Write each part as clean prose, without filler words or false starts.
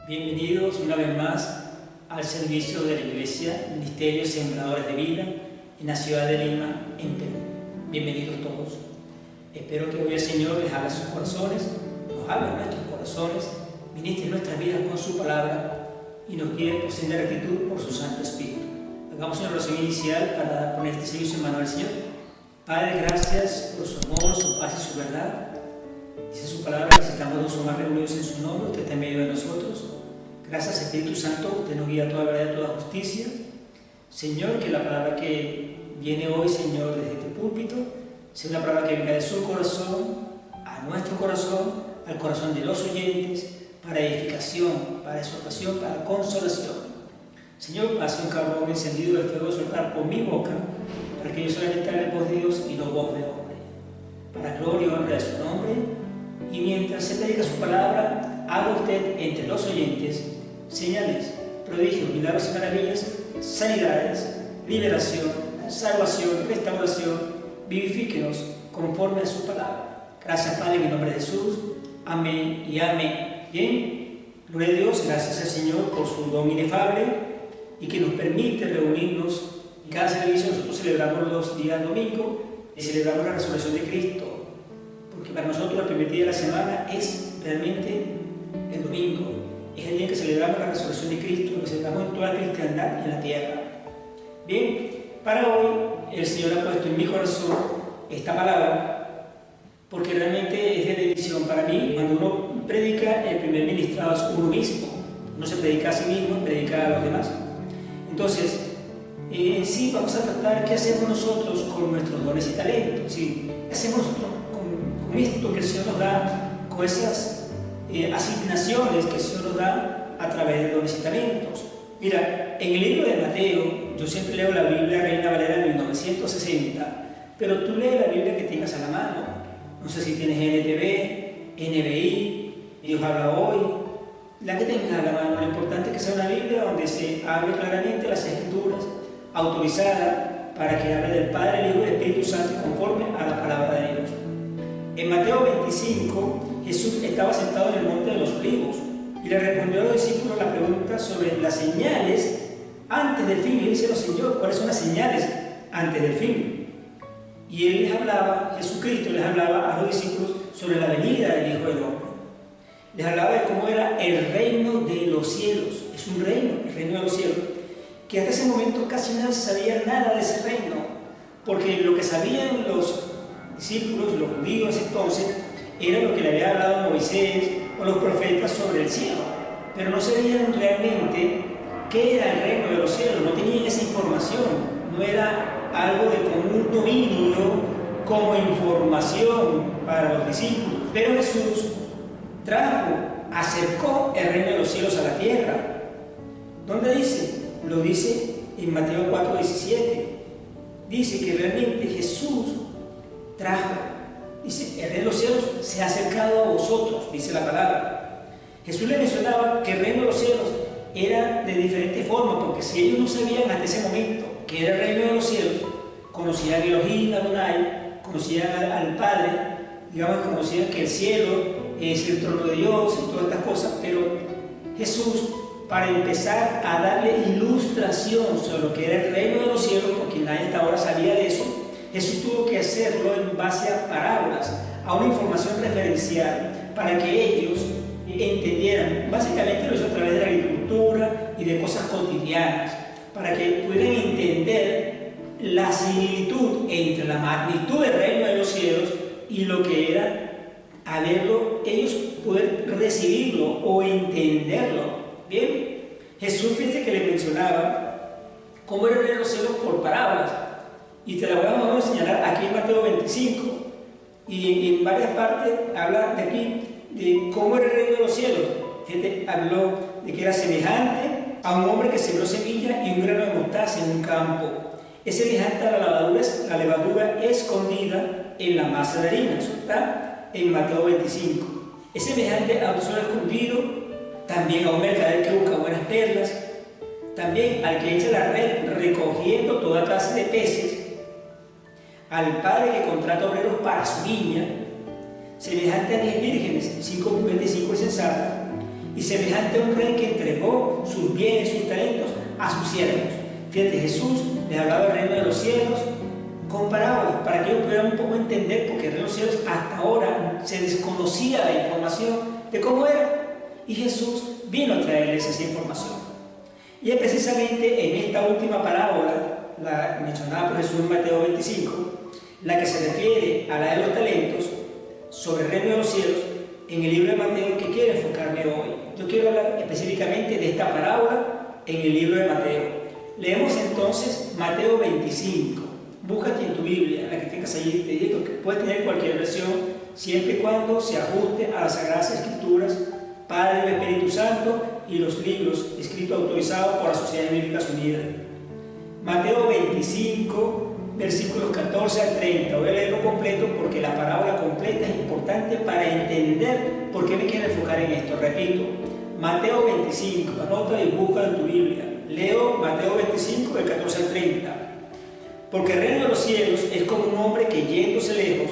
Bienvenidos una vez más al servicio de la Iglesia Ministerio Sembradores de Vida en la ciudad de Lima, en Perú. Bienvenidos todos. Espero que hoy el Señor les abra sus corazones, nos abra nuestros corazones, ministre nuestras vidas con su palabra y nos guíe por senda de rectitud por su Santo Espíritu. Hagamos una oración inicial para poner este servicio en manos del Señor. Padre, gracias por su amor, su paz y su verdad. Dice su palabra que si estamos dos o más reunidos en su nombre, usted está en medio de nosotros. Gracias, Espíritu Santo, usted nos guía a toda verdad y a toda justicia. Señor, que la palabra que viene hoy, Señor, desde este púlpito, sea una palabra que venga de su corazón a nuestro corazón, al corazón de los oyentes, para edificación, para exhortación, para consolación. Señor, hace un carbón encendido de fuego soltar por mi boca, para que yo solamente hable por Dios y no voz de hombre. Para gloria y honra de su nombre. Y mientras se predica su palabra, haga usted entre los oyentes señales, prodigios, milagros y maravillas, sanidades, liberación, salvación, restauración. Vivifíquenos conforme a su palabra. Gracias, Padre, en el nombre de Jesús. Amén y amén. Bien, gloria a Dios, gracias al Señor por su don inefable y que nos permite reunirnos. En cada servicio nosotros celebramos los días domingo y celebramos la resurrección de Cristo. Porque para nosotros el primer día de la semana es realmente el domingo. Es el día que celebramos la resurrección de Cristo, lo que celebramos en toda la cristiandad en la tierra. Bien, para hoy el Señor ha puesto en mi corazón esta palabra, porque realmente es de bendición para mí. Cuando uno predica, el primer ministrado es uno mismo. No se predica a sí mismo, predica a los demás. Entonces, sí, vamos a tratar qué hacemos nosotros con nuestros dones y talentos. ¿Sí? ¿Qué hacemos nosotros con esto que el Señor nos da, con esas asignaciones que el Señor nos da a través de dones y talentos? Mira, en el libro de Mateo, yo siempre leo la Biblia Reina Valera de 1960, pero tú lees la Biblia que tengas a la mano. No sé si tienes NTV, NBI, Dios habla hoy, la que tengas a la mano. Lo importante es que sea una Biblia donde se hable claramente las Escrituras, autorizada para que hable del Padre, el Hijo y el Espíritu Santo conforme a la palabra de Dios. En Mateo 25, Jesús estaba sentado en el monte de los Olivos y le respondió a los discípulos la pregunta sobre las señales antes del fin. Y él dice: Señor, ¿cuáles son las señales antes del fin? Y él les hablaba, Jesucristo les hablaba a los discípulos sobre la venida del Hijo del Hombre. Les hablaba de cómo era el reino de los cielos. Es un reino, el reino de los cielos, que hasta ese momento casi nadie sabía nada de ese reino, porque lo que sabían los discípulos, los judíos entonces, era lo que le había hablado Moisés o los profetas sobre el cielo, pero no sabían realmente qué era el reino de los cielos, no tenían esa información, no era algo de común dominio como información para los discípulos. Pero Jesús acercó el reino de los cielos a la tierra. ¿Dónde dice? Lo dice en Mateo 4:17. Dice que realmente Jesús dice, el reino de los cielos se ha acercado a vosotros, dice la palabra. Jesús le mencionaba que el reino de los cielos era de diferentes formas, porque si ellos no sabían hasta ese momento que era el reino de los cielos, conocían a Elohim, Adonai, conocían al Padre, digamos, conocían que el cielo es el trono de Dios y todas estas cosas, pero Jesús, para empezar a darle ilustración sobre lo que era el reino de los cielos, porque nadie hasta ahora sabía de eso, Jesús tuvo que hacerlo en base a parábolas, a una información referencial, para que ellos entendieran. Básicamente lo hizo a través de la agricultura y de cosas cotidianas, para que pudieran entender la similitud entre la magnitud del reino de los cielos y lo que era ellos poder recibirlo o entenderlo. Bien, Jesús, fíjate que le mencionaba cómo era el reino de los cielos por parábolas. Y te la voy a señalar aquí en Mateo 25, y en varias partes habla de aquí de cómo era el reino de los cielos. Fíjate, habló de que era semejante a un hombre que sembró semilla y un grano de mostaza en un campo. Es semejante a la levadura escondida en la masa de harina. Eso está en Mateo 25. Es semejante a un tesoro escondido, también a un mercader que busca buenas perlas, también al que echa la red recogiendo toda clase de peces, al padre que contrata obreros para su viña, semejante a 10 vírgenes, 5 prudentes y 5 insensatas, y semejante a un rey que entregó sus bienes, sus talentos a sus siervos. Fíjate, Jesús les hablaba del reino de los cielos con parábolas, para que ellos pudieran un poco entender, porque el reino de los cielos hasta ahora se desconocía la información de cómo era, y Jesús vino a traerles esa información. Y es precisamente en esta última parábola, la mencionada por Jesús en Mateo 25, la que se refiere a la de los talentos, sobre el reino de los cielos, en el libro de Mateo, que quiero enfocarme hoy. Yo quiero hablar específicamente de esta parábola en el libro de Mateo. Leemos entonces Mateo 25. Búscate en tu Biblia, la que tengas allí. Te digo que puedes tener cualquier versión, siempre y cuando se ajuste a las Sagradas Escrituras, Padre, el Espíritu Santo y los libros escritos autorizados por la Sociedad Bíblica Unida. Mateo 25, versículos 14 al 30. Voy a leerlo completo porque la parábola completa es importante para entender por qué me quiero enfocar en esto. Repito, Mateo 25, anota y busca en tu Biblia. Leo Mateo 25, del 14 al 30. Porque el reino de los cielos es como un hombre que, yéndose lejos,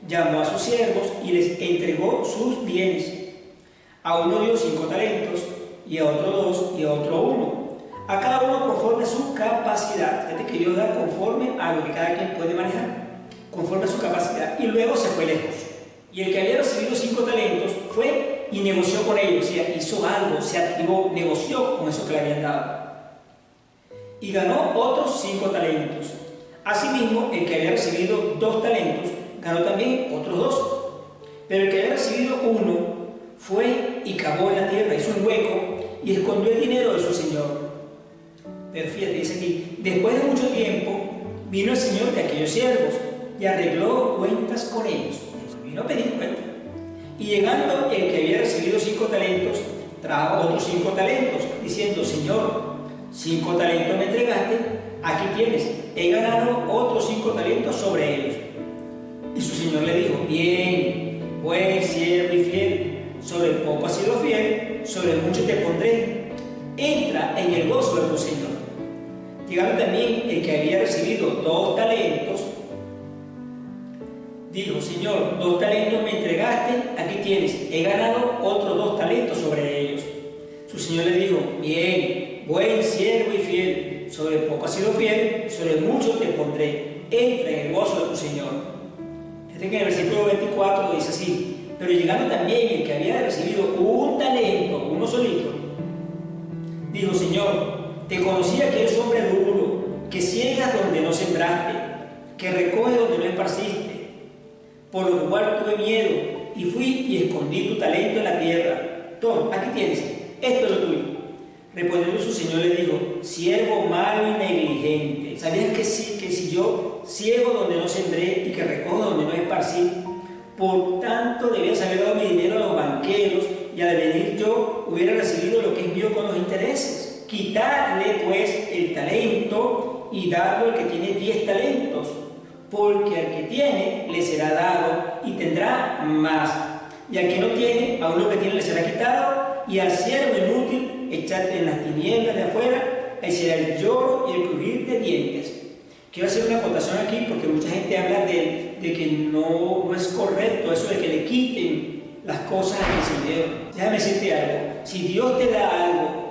llamó a sus siervos y les entregó sus bienes. A uno dio 5 talentos, y a otro 2, y a otro 1. A cada uno conforme a su capacidad. Fíjate que Dios da conforme a lo que cada quien puede manejar, conforme a su capacidad. Y luego se fue lejos. Y el que había recibido 5 talentos fue y negoció con ellos. O sea, hizo algo, se activó, negoció con eso que le habían dado. Y ganó otros 5 talentos. Asimismo, el que había recibido 2 talentos, ganó también otros 2. Pero el que había recibido 1 fue y cavó en la tierra, hizo un hueco y escondió el dinero de su señor. Pero fíjate, dice aquí, después de mucho tiempo vino el señor de aquellos siervos y arregló cuentas con ellos. Vino a pedir cuenta. Y llegando el que había recibido 5 talentos, trajo otros 5 talentos, diciendo: Señor, 5 talentos me entregaste, aquí tienes, he ganado otros 5 talentos sobre ellos. Y su señor le dijo: Bien, buen siervo y fiel, sobre poco has sido fiel, sobre mucho te pondré, entra en el gozo de tu señor. Llegando también el que había recibido 2 talentos, dijo: Señor, 2 talentos me entregaste, aquí tienes, he ganado otros 2 talentos sobre ellos. Su señor le dijo: Bien, buen siervo y fiel, sobre poco has sido fiel, sobre mucho te pondré, entra en el gozo de tu señor. Fíjate que en el versículo 24 dice así: Pero llegando también el que había recibido 1 talento, uno solito, dijo: Señor, te conocía que eres hombre duro, que ciegas donde no sembraste, que recoge donde no esparciste. Por lo cual tuve miedo y fui y escondí tu talento en la tierra. Toma, aquí tienes, esto es lo tuyo. Respondiendo su señor le dijo: Siervo malo y negligente, ¿sabías que si yo ciego donde no sembré y que recojo donde no esparcí? Por tanto debías haber dado mi dinero a los banqueros, y al venir yo hubiera recibido lo que es mío con los intereses. Quitarle pues el talento y darlo al que tiene 10 talentos, porque al que tiene le será dado y tendrá más, y al que no tiene, aún lo que tiene le será quitado. Y al siervo inútil echadle en las tinieblas de afuera, ahí será el lloro y el crujir de dientes. Quiero hacer una acotación aquí porque mucha gente habla de que no es correcto eso de que le quiten las cosas al Señor. Déjame decirte algo: si Dios te da algo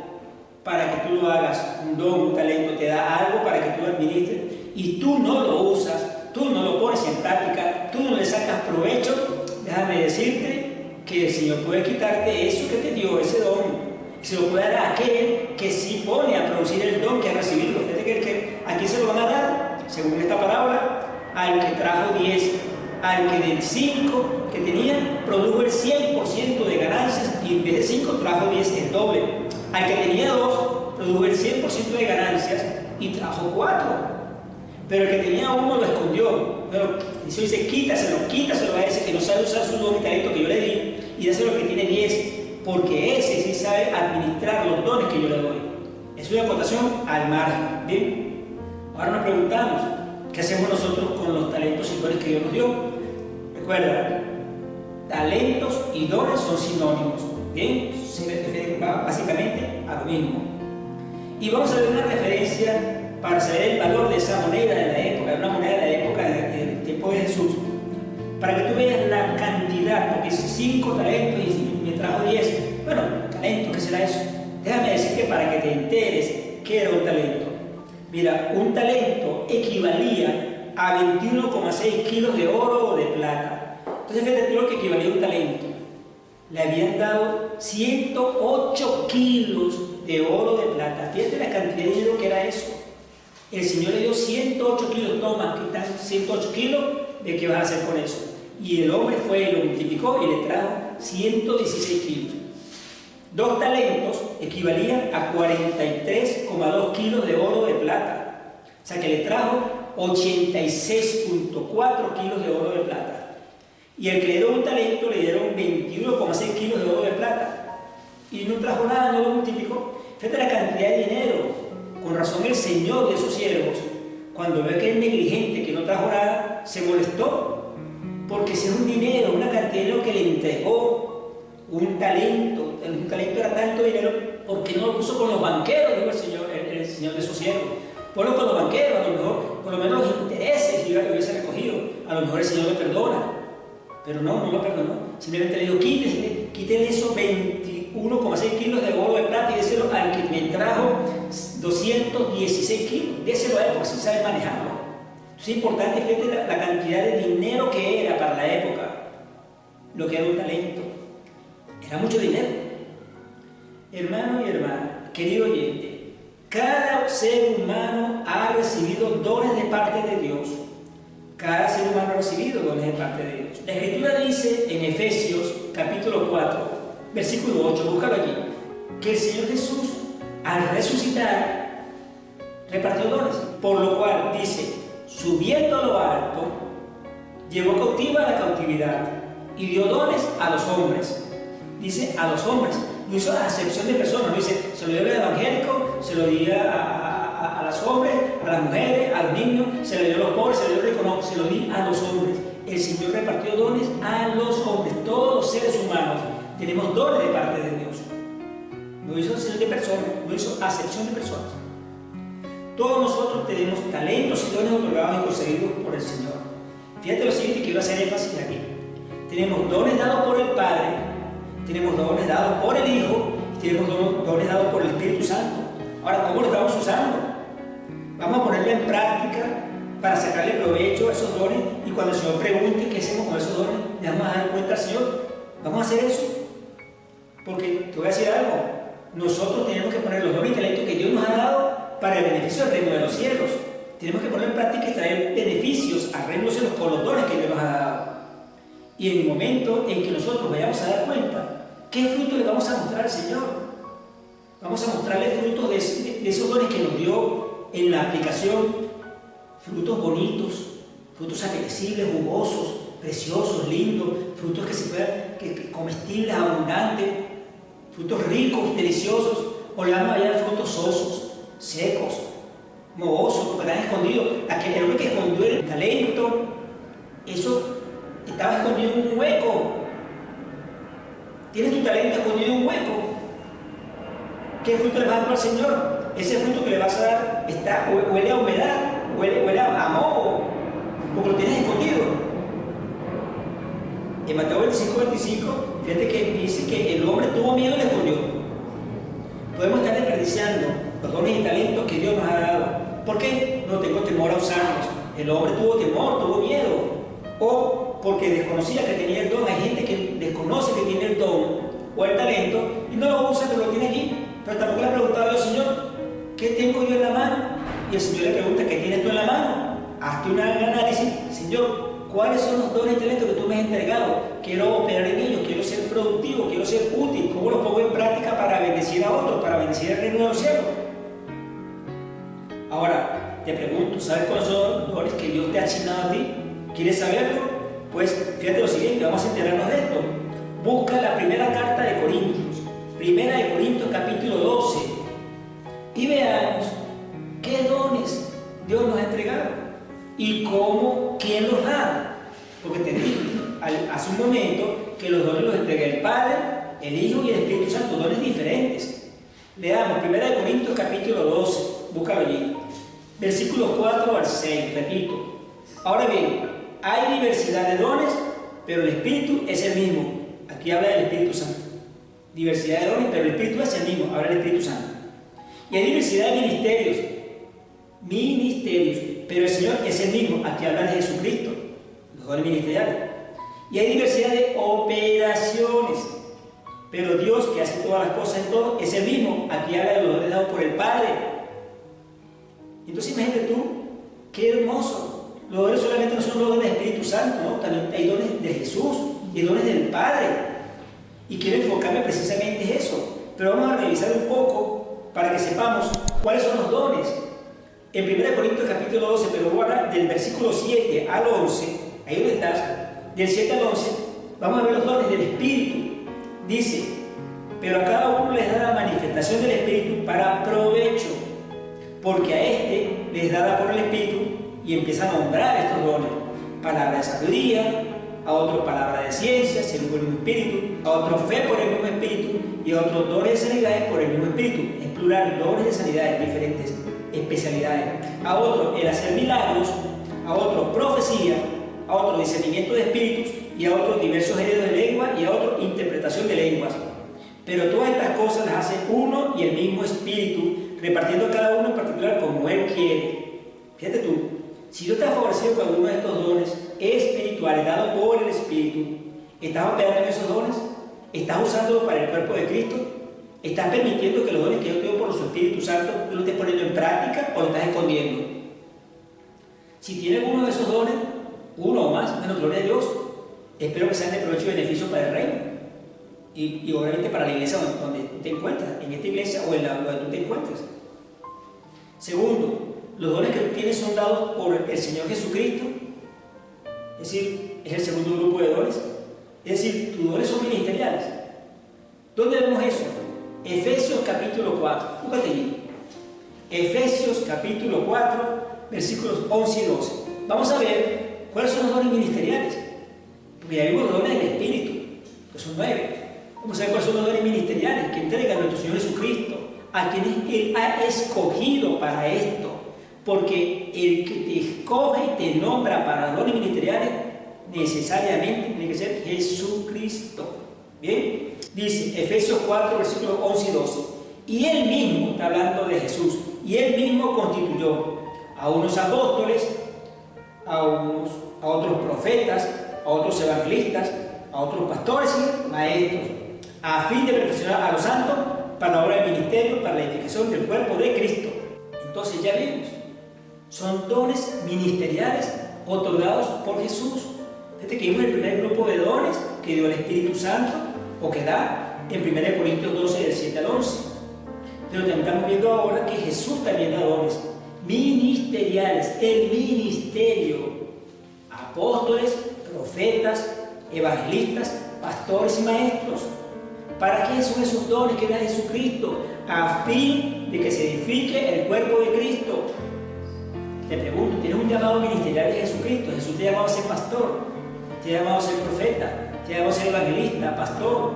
para que tú lo hagas, un don, un talento, te da algo para que tú lo administres, y tú no lo usas, tú no lo pones en práctica, tú no le sacas provecho, déjame decirte que el Señor puede quitarte eso que te dio, ese don. Se lo puede dar a aquel que sí pone a producir el don que ha recibido. Fíjate que ¿a quién se lo van a dar? Según esta parábola, al que trajo 10, al que del 5 que tenía produjo el 100% de ganancias, y en vez de 5 trajo 10, el doble. Al que tenía 2 produjo el 100% de ganancias y trajo 4. Pero el que tenía 1 lo escondió. Pero eso dice: quítaselo a ese que no sabe usar su don y talento que yo le di, y dáselo al que tiene 10, porque ese sí sabe administrar los dones que yo le doy. Es una acotación al margen. Bien, ahora nos preguntamos: ¿qué hacemos nosotros con los talentos y dones que Dios nos dio? Recuerda, talentos y dones son sinónimos. Bien, se refieren básicamente a lo mismo. Y vamos a ver una referencia para saber el valor de esa moneda de la época, una moneda de la época del tiempo de Jesús, para que tú veas la cantidad, porque 5 talentos y me trajo 10. Bueno, talento. ¿Qué será eso? Déjame decirte para que te enteres qué era un talento. Mira, un talento equivalía a 21,6 kilos de oro o de plata. Entonces, fíjate lo que equivalía a un talento. Le habían dado 108 kilos de oro de plata. Fíjate la cantidad de dinero que era eso. El Señor le dio 108 kilos. Toma, aquí están 108 kilos. ¿De qué vas a hacer con eso? Y el hombre fue y lo multiplicó y le trajo 116 kilos. 2 talentos equivalían a 43,2 kilos de oro de plata. O sea que le trajo 86,4 kilos de oro de plata. Y el que le dio un talento le dieron 21,6 kilos de oro de plata. Y no trajo nada, no lo multiplicó. Fíjate la cantidad de dinero. Con razón el Señor de esos siervos, cuando ve que es negligente, que no trajo nada, se molestó. Porque ese es un dinero, una cantidad de dinero que le entregó, un talento era tanto dinero, porque no lo puso con los banqueros, dijo el Señor de esos siervos. Ponlo con los banqueros, a lo mejor, por lo menos los intereses, y lo hubiese recogido. A lo mejor el Señor le perdona. Pero no lo perdonó. Simplemente le dijo, quítele esos 21,6 kilos de oro de plata y déselo al que me trajo 216 kilos. Déselo a él porque sí sabe manejarlo. Es importante, fíjate la cantidad de dinero que era para la época, lo que era un talento. Era mucho dinero. Hermano y hermana, querido oyente, cada ser humano ha recibido dones de parte de Dios. Cada ser humano ha recibido dones de parte de Dios. La Escritura dice en Efesios capítulo 4, versículo 8, búscalo allí, que el Señor Jesús, al resucitar, repartió dones, por lo cual dice, subiendo a lo alto, llevó cautiva la cautividad y dio dones a los hombres. Dice a los hombres, no hizo acepción de personas, no dice, se lo dio al evangélico, se lo dio a los hombres, a las mujeres, a los niños, se lo dio a los pobres, se lo dio a los ricos, no, se lo dio a los hombres. El Señor repartió dones a los hombres, todos los seres humanos tenemos dones de parte de Dios. No hizo acepción de personas, no hizo acepción de personas. Todos nosotros tenemos talentos y dones otorgados y concedidos por el Señor. Fíjate lo siguiente, quiero hacer énfasis aquí. Tenemos dones dados por el Padre, tenemos dones dados por el Hijo, y tenemos dones dados por el Espíritu Santo. Ahora, ¿cómo lo estamos usando? Vamos a ponerlo en práctica para sacarle provecho a esos dones, y cuando el Señor pregunte qué hacemos con esos dones, le vamos a dar cuenta al Señor. Vamos a hacer eso. Porque te voy a decir algo, nosotros tenemos que poner los dones y talentos que Dios nos ha dado para el beneficio del reino de los cielos. Tenemos que poner en práctica y traer beneficios al reino de los cielos con los dones que Dios nos ha dado. Y en el momento en que nosotros vayamos a dar cuenta, ¿qué fruto le vamos a mostrar al Señor? Vamos a mostrarle frutos de esos dones que nos dio en la aplicación, frutos bonitos, frutos apetecibles, jugosos, preciosos, lindos, frutos que se puedan, que comestibles, abundantes, frutos ricos, deliciosos, o le vamos a hallar frutos sosos, secos, mohosos, porque están escondidos. El hombre que escondió el talento, eso estaba escondido en un hueco. Tienes tu talento escondido en un hueco. ¿Qué fruto le vas a dar al Señor? Ese fruto que le vas a dar huele a humedad, huele a moho, porque lo tienes escondido. En Mateo 25:25, fíjate que dice que el hombre tuvo miedo y le escondió. Podemos estar desperdiciando los dones y talentos que Dios nos ha dado. ¿Por qué? No tengo temor a usarlos. El hombre tuvo temor, tuvo miedo. O porque desconocía que tenía el don. Hay gente que desconoce que tiene el don o el talento y no lo usa, pero lo tiene allí. Pero tampoco le ha preguntado al Señor, ¿qué tengo yo en la mano? Y el Señor le pregunta, ¿qué tienes tú en la mano? Hazte un análisis. Señor, ¿cuáles son los dones y talentos que tú me has entregado? Quiero operar en ellos, quiero ser productivo, quiero ser útil. ¿Cómo los pongo en práctica para bendecir a otros, para bendecir el reino de los cielos? Ahora, te pregunto, ¿sabes cuáles son los dones que Dios te ha asignado a ti? ¿Quieres saberlo? Pues fíjate lo siguiente, vamos a enterarnos de esto. Busca la primera carta de Corintios, primera de Corintios capítulo 12, y veamos qué dones Dios nos ha entregado y cómo, quién los da. Porque te dije hace un momento que los dones los entrega el Padre, el Hijo y el Espíritu Santo, dones diferentes. Leamos primera de Corintios capítulo 12, búscalo allí, versículos 4 al 6, repito. Ahora bien, hay diversidad de dones, pero el Espíritu es el mismo. Aquí habla del Espíritu Santo. diversidad de dones, pero el Espíritu es el mismo, ahora el Espíritu Santo. Y hay diversidad de ministerios, pero el Señor es el mismo. Aquí habla de Jesucristo, los dones ministeriales. Y hay diversidad de operaciones, pero Dios, que hace todas las cosas en todo, es el mismo. Aquí habla de los dones dados por el Padre. Entonces imagínate tú, qué hermoso. Los dones solamente no son los dones del Espíritu Santo, ¿no? También hay dones de Jesús y dones del Padre. Y quiero enfocarme precisamente en eso. Pero vamos a revisar un poco para que sepamos cuáles son los dones. En 1 Corintios capítulo 12, pero voy a hablar del versículo 7 al 11, ahí donde estás, del 7 al 11, vamos a ver los dones del Espíritu. Dice, pero a cada uno les da la manifestación del Espíritu para provecho, porque a este les da por el Espíritu, y empieza a nombrar estos dones: palabra de sabiduría, a otro palabra de ciencia, según el mismo Espíritu, a otro fe por el mismo Espíritu, y a otros dones de sanidades por el mismo Espíritu. En plural, dones de sanidades, diferentes especialidades. A otro el hacer milagros, a otro profecía, a otro discernimiento de espíritus, y a otros diversos géneros de lengua, y a otro interpretación de lenguas. Pero todas estas cosas las hace uno y el mismo Espíritu, repartiendo a cada uno en particular como Él quiere. Fíjate tú, si Dios está favorecido con alguno de estos dones espirituales dados por el Espíritu, ¿estás operando en esos dones? ¿Estás usándolo para el cuerpo de Cristo? ¿Estás permitiendo que los dones que Dios te dio por su Espíritu Santo tú lo estés poniendo en práctica o lo estás escondiendo? Si tienes uno de esos dones, uno o más, bueno, gloria a Dios, espero que sean de provecho y beneficio para el reino y obviamente para la iglesia donde tú te encuentras, en esta iglesia o en la donde tú te encuentres. Segundo, los dones que tú tienes son dados por el Señor Jesucristo, es decir, es el segundo grupo de dones, es decir, tus dones son ministeriales. ¿Dónde vemos eso? Efesios capítulo 4, búscate allí. Efesios capítulo 4, versículos 11 y 12. Vamos a ver cuáles son los dones ministeriales, porque ya vimos los dones del Espíritu, que son 9. Vamos a ver cuáles son los dones ministeriales que entrega nuestro Señor Jesucristo, a quienes Él ha escogido para esto, porque el que te escoge y te nombra para los dones ministeriales necesariamente tiene que ser Jesucristo. Bien, dice Efesios 4, versículos 11 y 12. Y Él mismo, está hablando de Jesús, y Él mismo constituyó a unos apóstoles, a otros profetas, a otros evangelistas, a otros pastores y maestros, a fin de perfeccionar a los santos para la obra del ministerio, para la edificación del cuerpo de Cristo. Entonces ya vimos, son dones ministeriales otorgados por Jesús. Fíjate que vimos el primer grupo de dones que dio el Espíritu Santo, o que da en 1 Corintios 12, del 7 al 11. Pero también estamos viendo ahora que Jesús también da dones ministeriales, el ministerio: apóstoles, profetas, evangelistas, pastores y maestros. ¿Para qué son esos dones que da Jesucristo? A fin de que se edifique el cuerpo de Cristo. Te pregunto, ¿tienes un llamado ministerial de Jesucristo? Jesús te ha llamado a ser pastor, te ha llamado a ser profeta, te ha llamado a ser evangelista, pastor,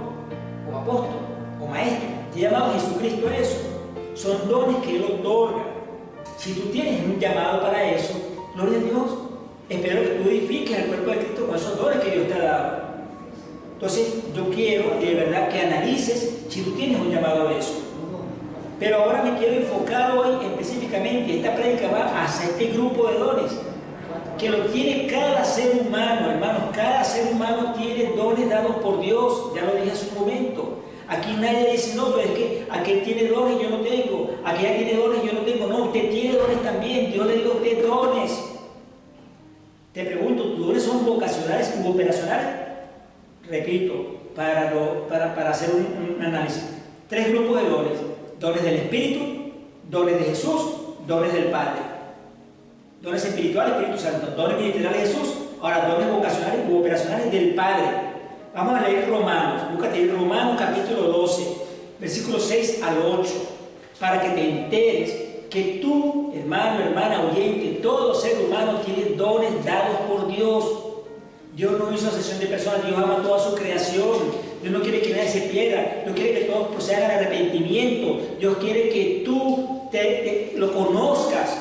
o apóstol, o maestro. Te ha llamado a Jesucristo a eso. Son dones que Él otorga. Si tú tienes un llamado para eso, gloria a Dios. Espero que tú edifiques el cuerpo de Cristo con esos dones que Dios te ha dado. Entonces, yo quiero de verdad que analices si tú tienes un llamado a eso. Pero ahora me quiero enfocar hoy específicamente, esta prédica va hacia este grupo de dones, que lo tiene cada ser humano, hermanos. Cada ser humano tiene dones dados por Dios, ya lo dije hace un momento. Aquí nadie dice, no, pero es que aquel tiene dones y yo no tengo, aquella tiene dones y yo no tengo. No, usted tiene dones también, Dios le dio a usted dones. Te pregunto, ¿tus dones son vocacionales u operacionales? Repito, para hacer un análisis. 3 grupos de dones: dones del Espíritu, dones de Jesús, dones del Padre. Dones espirituales, Espíritu Santo. Dones ministeriales de Jesús. Ahora, dones vocacionales u operacionales del Padre. Vamos a leer Romanos. Búscate en Romanos capítulo 12, versículos 6 al 8, para que te enteres que tú, hermano, hermana, oyente, todo ser humano tiene dones dados por Dios. Dios no hizo acepción de personas, Dios ama toda su creación. Dios no quiere que nadie se pierda, Dios quiere que todos procedan al arrepentimiento. Dios quiere que tú lo conozcas.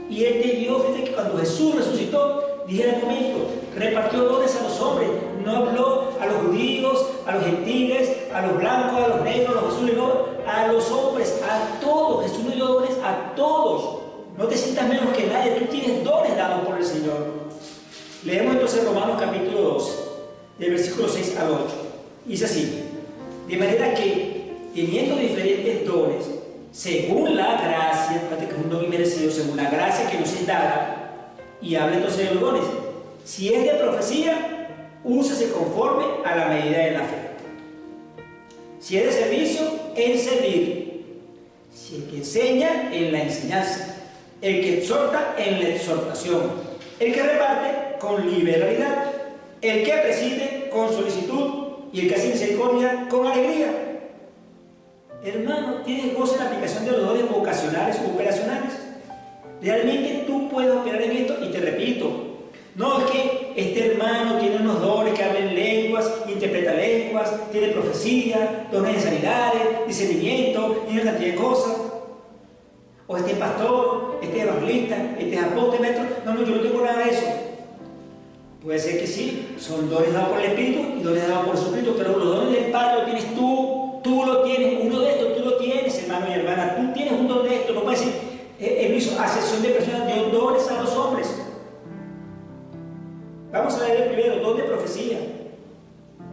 Y Él te dio, fíjate que cuando Jesús resucitó, dije en el momento, repartió dones a los hombres, no habló a los judíos, a los gentiles, a los blancos, a los negros, a los azules, no, a los hombres, a todos. Jesús nos dio dones a todos. No te sientas menos que nadie, tú tienes dones dados por el Señor. Leemos entonces Romanos capítulo 12, del versículo 6 al 8. Dice así: de manera que, teniendo diferentes dones, según la gracia, fíjate que es un don inmerecido, según la gracia que nos es dada, y habla entonces de los dones. Si es de profecía, úsese conforme a la medida de la fe. Si es de servicio, en servir. Si el que enseña, en la enseñanza. El que exhorta, en la exhortación. El que reparte, con liberalidad. El que preside, con solicitud. Y el que hace misericordia, con alegría. Hermano, ¿tienes gozo en la aplicación de los dones vocacionales o operacionales? Realmente tú puedes operar en esto, y te repito, no es que este hermano tiene unos dones que habla en lenguas, interpreta lenguas, tiene profecía, dones de sanidades, discernimiento y una cantidad de cosas. O este pastor, este evangelista, este apóstol, maestro. No, yo no tengo nada de eso. Puede ser que sí, son dones dados por el Espíritu y dones dados por Jesucristo, pero los dones del Padre los tienes tú lo tienes, uno de estos tú lo tienes, hermano y hermana, tú tienes un don de esto. No puedes decir, él hizo asesión de personas, dio dones a los hombres. Vamos a leer el primero, don de profecía.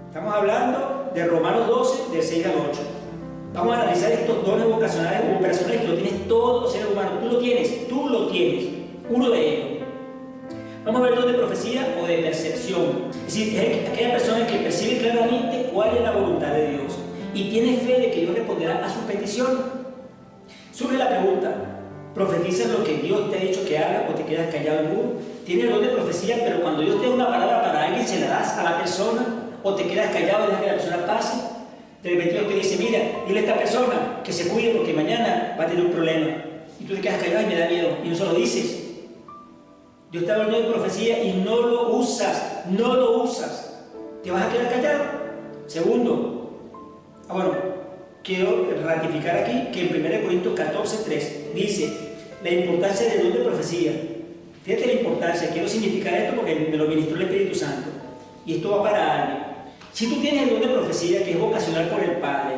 Estamos hablando de Romanos 12, del 6 al 8. Vamos a analizar estos dones vocacionales o operacionales que lo tienes todos los seres humanos. Tú lo tienes, uno de ellos. Vamos a ver don de profecía o de percepción. Es decir, es aquella persona que percibe claramente cuál es la voluntad de Dios y tiene fe de que Dios responderá a su petición. Surge la pregunta: ¿profetizas lo que Dios te ha dicho que haga o te quedas callado en mudo? Tienes el don de profecía, pero cuando Dios te da una palabra para alguien, ¿se la das a la persona o te quedas callado y dejas que la persona pase? De repente Dios te dice: mira, dile a esta persona que se cuide porque mañana va a tener un problema. Y tú te quedas callado y me da miedo y no se lo dices. Dios te da el don de profecía y no lo usas, ¿te vas a quedar callado? Segundo, quiero ratificar aquí que en 1 Corintios 14:3 dice la importancia del don de profecía. Fíjate la importancia, quiero significar esto porque me lo ministró el Espíritu Santo. Y esto va para alguien. Si tú tienes el don de profecía, que es vocacional por el Padre,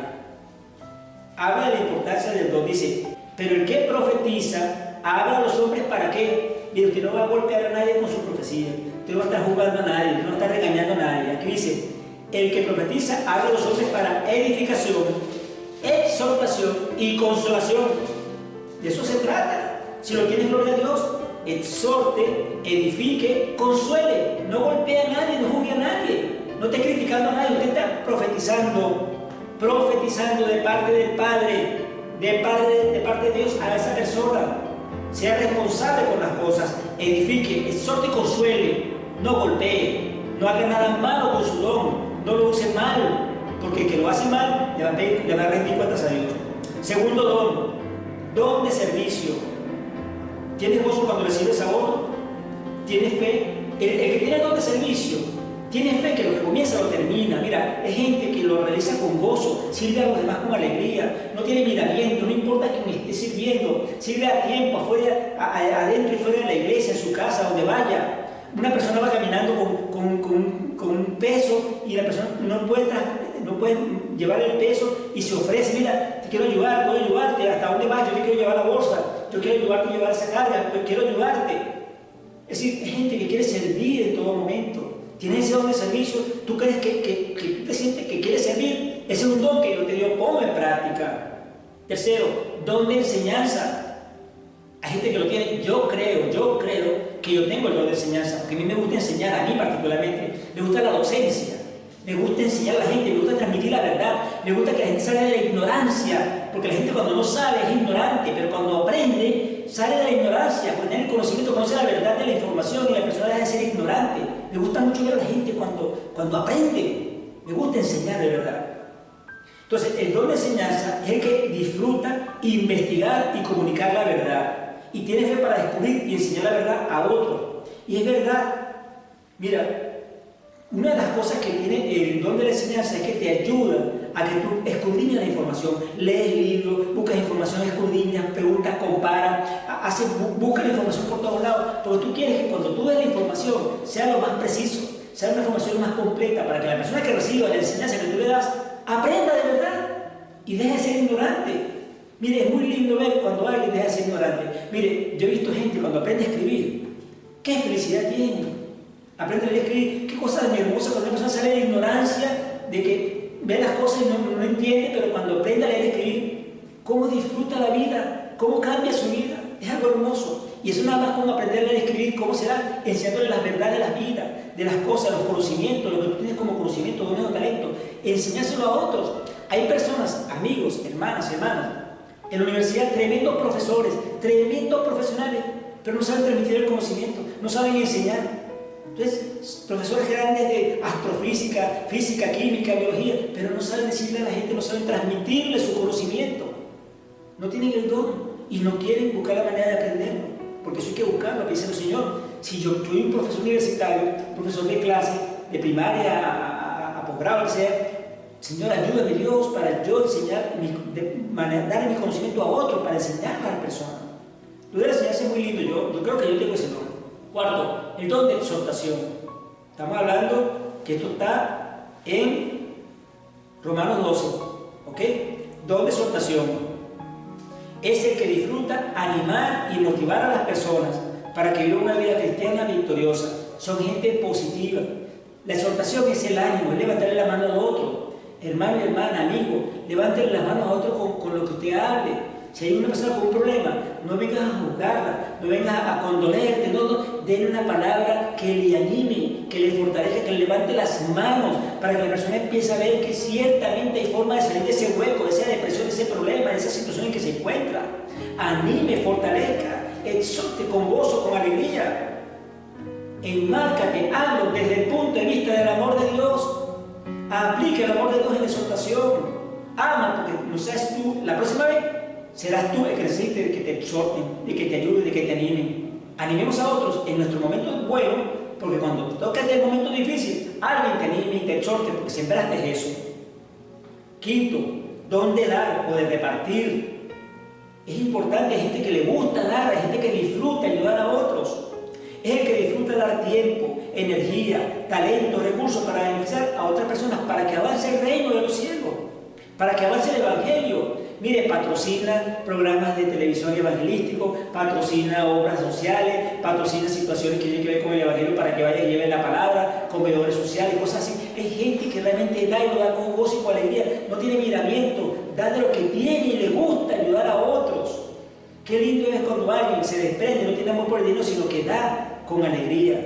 habla de la importancia del don. Dice, pero el que profetiza, habla a los hombres para qué. Mira, usted no va a golpear a nadie con su profecía. Usted no va a estar jugando a nadie, no va a estar regañando a nadie. Aquí dice, el que profetiza, habla a los hombres para edificación, exhortación y consolación. De eso se trata. Si lo tienes, gloria a Dios, exhorte, edifique, consuele. No golpee a nadie, no juzgue a nadie. No esté criticando a nadie. Usted está profetizando de parte del Padre, de parte de Dios a esa persona. Sea responsable con las cosas, edifique, exhorte y consuele. No golpee, no haga nada malo con su don, no lo use mal, porque el que lo hace mal le va a rendir cuentas a Dios. Segundo don de servicio. ¿Tienes gozo cuando recibes a otro? ¿Tienes fe? El que tiene el don de servicio, tiene fe que lo que comienza lo termina. Mira, es gente que lo realiza con gozo, sirve a los demás con alegría, no tiene miramiento, no importa quién esté sirviendo, sirve a tiempo, afuera, adentro y fuera de la iglesia, en su casa, donde vaya. Una persona va caminando con un peso y la persona no puede llevar el peso y se ofrece: mira, te quiero ayudar, puedo ayudarte, ¿hasta dónde vas? Yo te quiero llevar la bolsa, yo quiero ayudarte a llevar esa carga, yo quiero ayudarte. Es decir, es gente que quiere servir en todo momento. Tienes ese don de servicio, tú crees que tú te sientes que quieres servir, ese es un don que Dios te dio, ponlo en práctica. Tercero, don de enseñanza. Hay gente que lo tiene. Yo creo que yo tengo el don de enseñanza, porque a mí me gusta enseñar, a mí particularmente, me gusta la docencia, me gusta enseñar a la gente, me gusta transmitir la verdad, me gusta que la gente salga de la ignorancia, porque la gente cuando no sabe es ignorante, pero cuando aprende, sale de la ignorancia, porque tiene el conocimiento, conoce la verdad de la información y la persona deja de ser ignorante. Me gusta mucho ver a la gente cuando aprende, me gusta enseñar de verdad. Entonces, el don de enseñanza es el que disfruta investigar y comunicar la verdad. Y tiene fe para descubrir y enseñar la verdad a otros. Y es verdad, mira, una de las cosas que tiene el don de la enseñanza es que te ayuda a que tú escudriñes la información. Lees libros, buscas información, escudriñas, preguntas, comparas, buscas la información por todos lados. Porque tú quieres que cuando tú des la información sea lo más preciso, sea una información más completa, para que la persona que reciba la enseñanza que tú le das aprenda de verdad y deje de ser ignorante. Mire, es muy lindo ver cuando alguien deja de ser ignorante. Mire, yo he visto gente cuando aprende a escribir, qué felicidad tiene. Aprende a escribir, qué cosa tan hermosa cuando una persona sale de ignorancia, de que ve las cosas y no entiende, pero cuando aprende a leer y escribir, cómo disfruta la vida, cómo cambia su vida. Es algo hermoso. Y eso nada más con aprender a leer y escribir, ¿cómo será? Enseñándole las verdades de las vidas, de las cosas, los conocimientos, lo que tú tienes como conocimiento, dones o talento. Enseñárselo a otros. Hay personas, amigos, hermanas, en la universidad, tremendos profesores, tremendos profesionales, pero no saben transmitir el conocimiento, no saben enseñar. Entonces, profesores grandes de astrofísica, física, química, biología, pero no saben decirle a la gente, no saben transmitirle su conocimiento. No tienen el don y no quieren buscar la manera de aprenderlo, porque eso hay que buscarlo, dice el Señor. Si yo soy un profesor universitario, profesor de clase, de primaria a posgrado, lo que sea, Señor, ayúdame Dios para yo enseñar, darle mi conocimiento a otros, para enseñarle a las personas. Lo de la enseñanza es muy lindo, yo creo que yo tengo ese don. Cuarto, el don de exhortación. Estamos hablando que esto está en Romanos 12, ¿ok? Don de exhortación. Es el que disfruta animar y motivar a las personas para que vivan una vida cristiana victoriosa. Son gente positiva. La exhortación es el ánimo, es levantarle la mano al otro. Hermano y hermana, amigo, levántele las manos a otro con lo que usted hable. Si hay una persona con un problema, no vengas a juzgarla, no vengas a condolerte, denle una palabra que le anime, que le fortalezca, que le levante las manos, para que la persona empiece a ver que ciertamente hay forma de salir de ese hueco, de esa depresión, de ese problema, de esa situación en que se encuentra. Anime, fortalezca, exhorte con gozo, con alegría. Enmárcate, hazlo desde el punto de vista del amor de Dios. Aplica el amor de Dios en la exhortación. Ama, porque no seas tú, la próxima vez serás tú el que necesite de que te exhorten, de que te ayuden, de que te animen. Animemos a otros en nuestro momento bueno, porque cuando te toca el momento difícil, alguien te anime y te exhorte, porque sembraste eso. Quinto, don de dar o de repartir. Es importante, hay gente que le gusta dar, hay gente que disfruta ayudar a otros. Es el que disfruta dar tiempo, energía, talento, recursos para beneficiar a otras personas, para que avance el reino de los cielos, para que avance el evangelio. Mire, patrocina programas de televisión evangelísticos, patrocina obras sociales, patrocina situaciones que tienen que ver con el evangelio para que vayan y lleven la palabra, comedores sociales, cosas así. Hay gente que realmente da y lo da con gozo y con alegría, no tiene miramiento, da de lo que tiene y le gusta ayudar a otros. Qué lindo es cuando alguien se desprende, no tiene amor por el dinero, sino que da con alegría.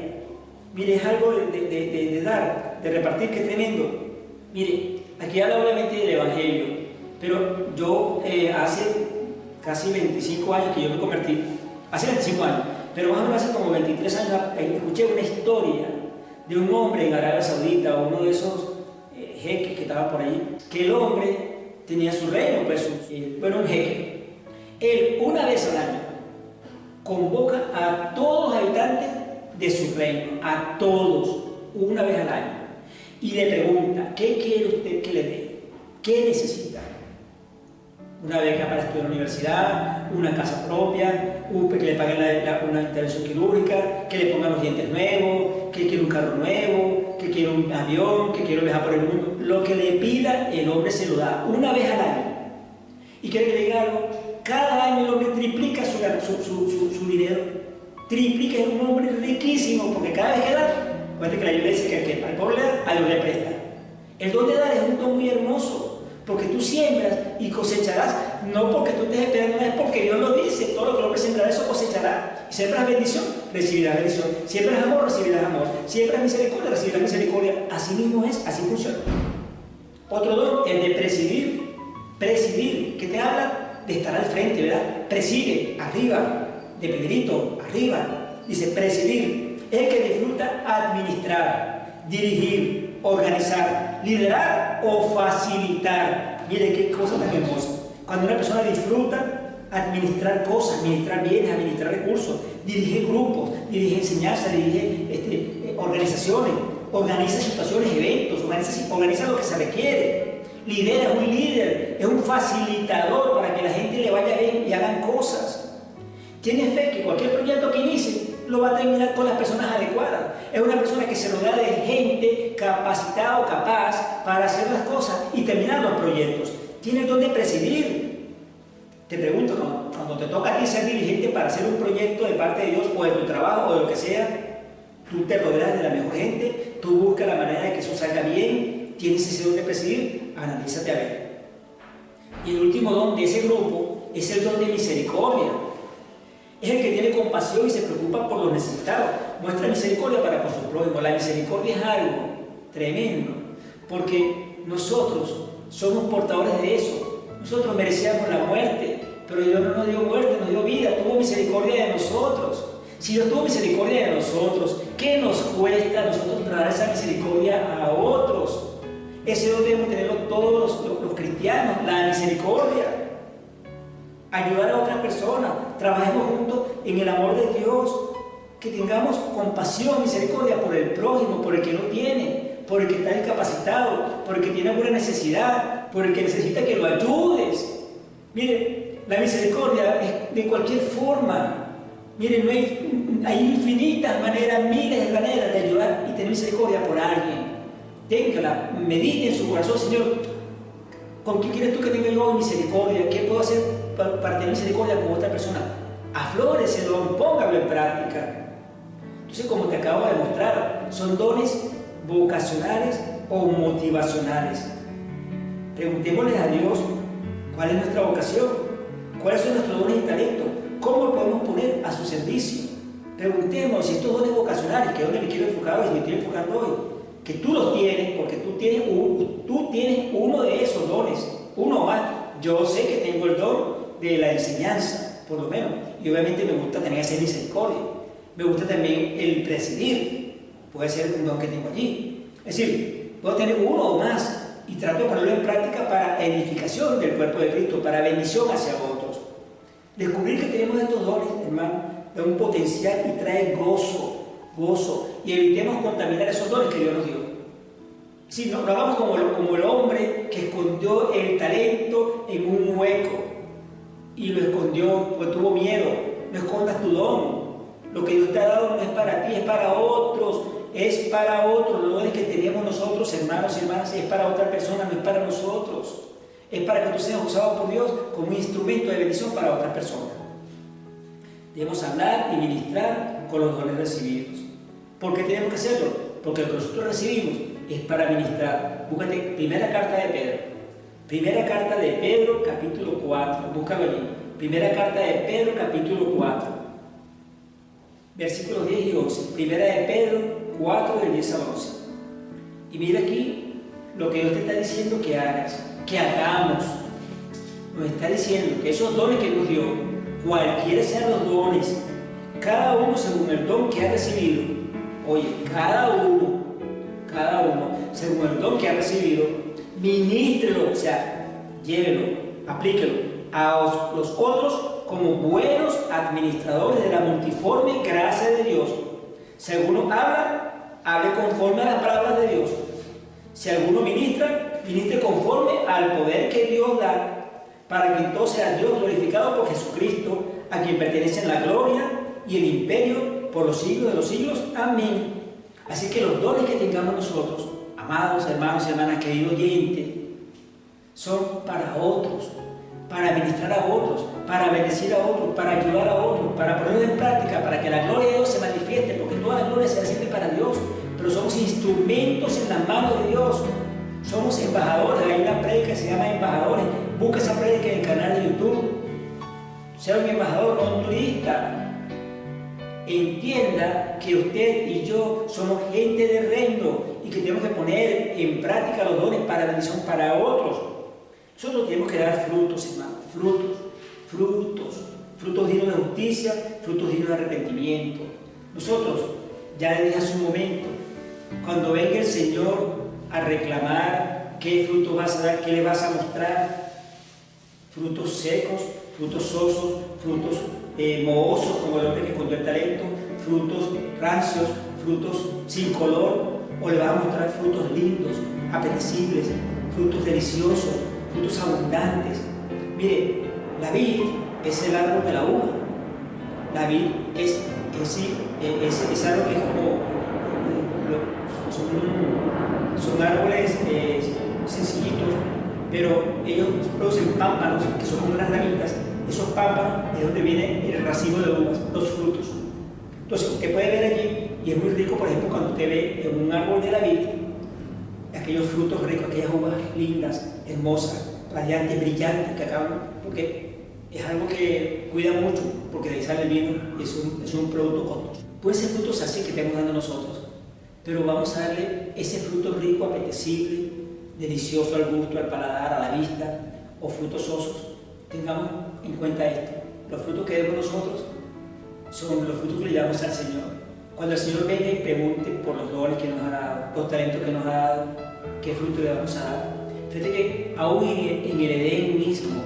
Mire, es algo de dar, de repartir, que es tremendo. Mire, aquí habla obviamente del evangelio. Pero yo hace casi 25 años que yo me convertí, hace 25 años, pero más o menos hace como 23 años escuché una historia de un hombre en Arabia Saudita, o uno de esos jeques que estaba por ahí, que el hombre tenía su reino, pues, bueno, un jeque. Él una vez al año convoca a todos los habitantes de su reino, a todos, una vez al año, y le pregunta, ¿qué quiere usted que le dé? ¿Qué necesita? Una beca para estudiar en la universidad, una casa propia, que le paguen una intervención quirúrgica, que le pongan los dientes nuevos, que quiere un carro nuevo, que quiere un avión, que quiere viajar por el mundo. Lo que le pida, el hombre se lo da una vez al año. Y quiere que le diga algo, cada año el hombre triplica su dinero. Triplica, es un hombre riquísimo, porque cada vez que da, cuenta que la Biblia dice que al pobre le da, a Dios le presta. El don de dar es un don muy hermoso. Porque tú siembras y cosecharás, no porque tú estés esperando, no es porque Dios lo dice, todo lo que el hombre sembrará, eso cosechará. Y siembras bendición, recibirás bendición. Siembras amor, recibirás amor. Siembras misericordia, recibirás misericordia. Así mismo es, así funciona. Otro don, el de presidir. Presidir, que te habla de estar al frente, ¿verdad? Preside, arriba, de Pedrito, arriba. Dice presidir, el que disfruta administrar, dirigir, organizar, liderar o facilitar. Mire qué cosa tan hermosa. Cuando una persona disfruta administrar cosas, administrar bienes, administrar recursos, dirige grupos, dirige enseñanza, dirige organizaciones, organiza situaciones, eventos, organiza lo que se requiere. Lidera, es un líder, es un facilitador para que la gente le vaya bien y hagan cosas. Tiene fe que cualquier proyecto que inicie lo va a terminar con las personas adecuadas. Es una persona que se rodea de gente capacitada o capaz para hacer las cosas y terminar los proyectos. Tiene el don de presidir. Te pregunto, cuando te toca a ti ser dirigente para hacer un proyecto de parte de Dios o de tu trabajo o de lo que sea, tú te rodeas de la mejor gente, tú buscas la manera de que eso salga bien, tienes ese don de presidir, analízate a ver. Y el último don de ese grupo es el don de misericordia. Es el que tiene compasión y se preocupa por los necesitados. Muestra misericordia para con sus prójimos. La misericordia es algo tremendo, porque nosotros somos portadores de eso. Nosotros merecíamos la muerte, pero Dios no nos dio muerte, nos dio vida, tuvo misericordia de nosotros. Si Dios tuvo misericordia de nosotros, ¿qué nos cuesta a nosotros traer esa misericordia a otros? Ese don debemos tenerlo todos los cristianos, la misericordia. Ayudar a otras personas, trabajemos juntos en el amor de Dios, que tengamos compasión, misericordia por el prójimo, por el que no tiene, por el que está discapacitado, por el que tiene alguna necesidad, por el que necesita que lo ayudes. Miren, la misericordia es de cualquier forma. Miren, hay infinitas maneras, miles de maneras de ayudar y tener misericordia por alguien. Téngala, medite en su corazón, Señor, ¿con quién quieres tú que tenga yo misericordia? ¿Qué puedo hacer para tener misericordia con otra persona? Aflóreselo, póngalo en práctica. Entonces, como te acabo de mostrar, son dones vocacionales o motivacionales. Preguntémosle a Dios cuál es nuestra vocación, cuáles son nuestros dones y talentos, cómo lo podemos poner a su servicio. Preguntemos si estos dones vocacionales, que es donde me quiero enfocar hoy, me estoy enfocando hoy, que tú los tienes, porque tú tienes uno de esos dones, uno más. Yo sé que tengo el don de la enseñanza, por lo menos, y obviamente me gusta tener esa misericordia. Me gusta también el presidir, puede ser un don que tengo allí. Es decir, puedo tener uno o más y trato de ponerlo en práctica para edificación del cuerpo de Cristo, para bendición hacia otros. Descubrir que tenemos estos dones, hermano, es un potencial y trae gozo, y evitemos contaminar esos dones que Dios nos dio. Si no hagamos como el hombre que escondió el talento en un hueco y lo escondió porque tuvo miedo. No escondas tu don. Lo que Dios te ha dado no es para ti, es para otros. Es para otros. Los dones que tenemos nosotros, hermanos y hermanas, es para otra persona, no es para nosotros. Es para que tú seas usado por Dios como un instrumento de bendición para otras personas. Debemos hablar y ministrar con los dones recibidos. ¿Por qué tenemos que hacerlo? Porque lo que nosotros recibimos es para ministrar. Búscate primera carta de Pedro. Primera carta de Pedro, capítulo 4. Búscalo allí. Primera carta de Pedro, capítulo 4. Versículos 10 y 11. Primera de Pedro 4, del 10 al 11. Y mira aquí lo que Dios te está diciendo que hagas, que hagamos. Nos está diciendo que esos dones que nos dio, cualquiera sean los dones, cada uno según el don que ha recibido. Oye, cada uno, según el don que ha recibido, ministrelo, o sea, llévelo, aplíquelo a los otros como buenos administradores de la multiforme gracia de Dios. Si alguno habla, hable conforme a las palabras de Dios. Si alguno ministra, ministre conforme al poder que Dios da, para que entonces sea Dios glorificado por Jesucristo, a quien pertenecen la gloria y el imperio por los siglos de los siglos. Amén. Así que los dones que tengamos nosotros, amados hermanos y hermanas, queridos oyentes, son para otros, para ministrar a otros, para bendecir a otros, para ayudar a otros, para ponerlo en práctica, para que la gloria de Dios se manifieste, porque toda la gloria se siempre para Dios, pero somos instrumentos en las manos de Dios, somos embajadores. Hay una prédica que se llama Embajadores. Busca esa prédica en el canal de YouTube. Sea un embajador, no un turista. Entienda que usted y yo somos gente de reino y que tenemos que poner en práctica los dones para bendición para otros. Nosotros tenemos que dar frutos, hermanos, frutos dignos de justicia, frutos dignos de arrepentimiento. Nosotros, ya le dije hace un momento, cuando venga el Señor a reclamar qué fruto vas a dar, qué le vas a mostrar, frutos secos, frutos sosos, frutos mohosos como el hombre que escondió el talento, frutos rancios, frutos sin color, o le vas a mostrar frutos lindos, apetecibles, frutos deliciosos, frutos abundantes. Mire, la vid es el árbol de la uva. La vid es es algo que es como, son árboles sencillitos, pero ellos producen pámpanos, que son como unas ramitas. Esos pámpanos es donde viene el racimo de uvas, los frutos. Entonces, usted puede ver allí, y es muy rico, por ejemplo, cuando usted ve en un árbol de la vid, aquellos frutos ricos, aquellas uvas lindas, hermosas, radiantes, brillantes, que acaban, porque es algo que cuida mucho, porque de ahí sale el vino, y es un producto costoso. Pueden ser frutos así que estamos dando nosotros, pero vamos a darle ese fruto rico, apetecible, delicioso al gusto, al paladar, a la vista, o frutos sosos. Tengamos en cuenta esto. Los frutos que demos nosotros son los frutos que le llamamos al Señor. Cuando el Señor venga y pregunte por los dones que nos ha dado, los talentos que nos ha dado, qué fruto le vamos a dar. Fíjate que aún en el Edén mismo,